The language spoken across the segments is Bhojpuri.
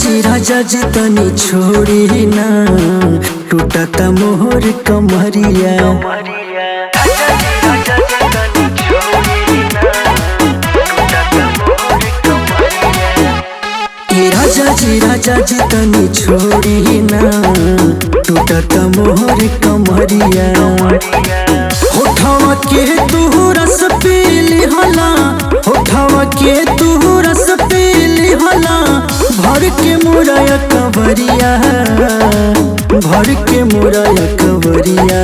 राजा जी तनी छोड़ी ना टूटता मोहर कमरिया। राजा जी तनी छोड़ी ना टूटता मोहर कमरिया। होठवा के तू रस पीली हला, होठवा के तू रस पीली हला, भर के मुराया कवरिया, भर के मुराया कवरिया।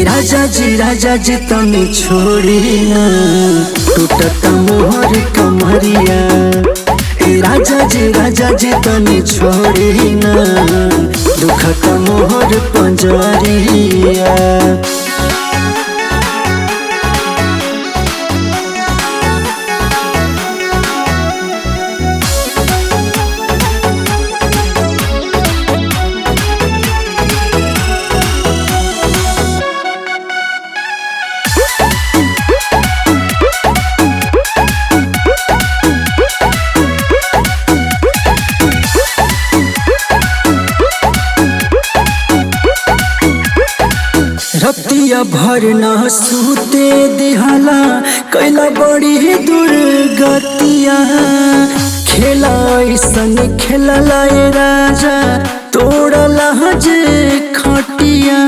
राजा जी तनी छोड़ी ना टूटता मोहर कमरिया। राजा जी तनी छोड़ी ना दुखत मोहर पंजरिया। रतिया भर न सूते दिहला कैला बड़ी दुर्गतिया। खेला ऐसन खेलला राजा तोड़ला जे खटिया।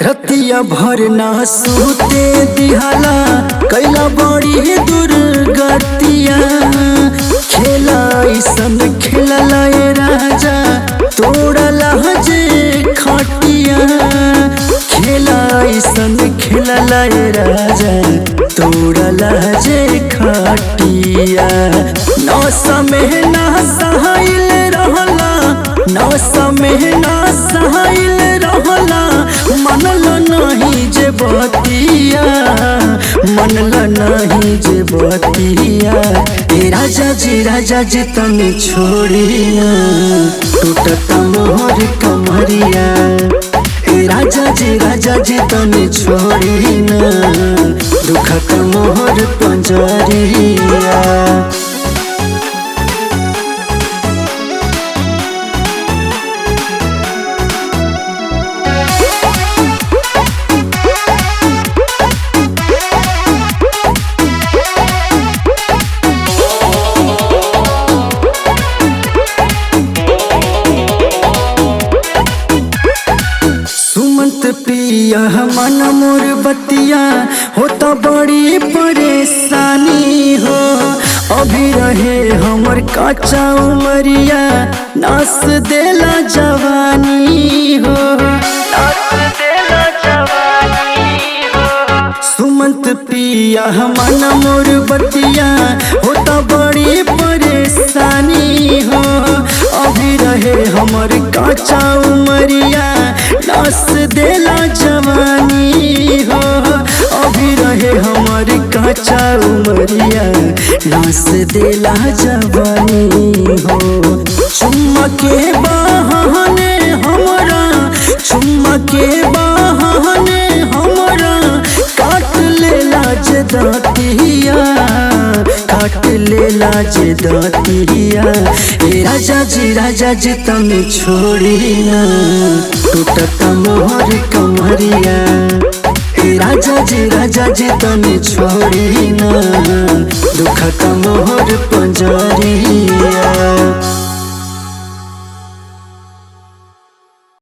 रतिया भर न सूते दिहला कैला बड़ी दुर्गतिया। खेला ऐसन खेलला राजा तोड़ला जे खटिया। खेला ऐसन खेलला राजा तोड़ला जे खटिया। नौस में ना सहाइल रहला, नौस में ना सहाइल रहला, मनल नहीं जे बतिया, मनल नहीं जे बतिया। राजा जी तनी छोड़ी ना टूटता मोहर कमरिया। राजा जी तनी छोड़ी ना दुखत मोहर पंजरिया। पिया मन मोर बतिया होता बड़ी परेशानी हो। अभी रहे हमर काचा उमरिया नास देला जवानी हो, नास देला जवानी हो। सुमंत पिया मन मोर बतिया होता बड़ी परेशानी हो। अभी रहे हमर काचा उमरिया नास देला जवानी हो। अभी रहे हमर काचा उमरिया नास देला जवानी हो। चुम्मा के बहाने हमरा, चुम्मा के बहाने हमरा काट लेला जे दातिया, काट लेला जे दातिया। राजा जी तनी छोड़ी ना टूटता मोहर कमरिया। राजा जी तनी छोड़ी ना दुखत मोहर पंजरिया।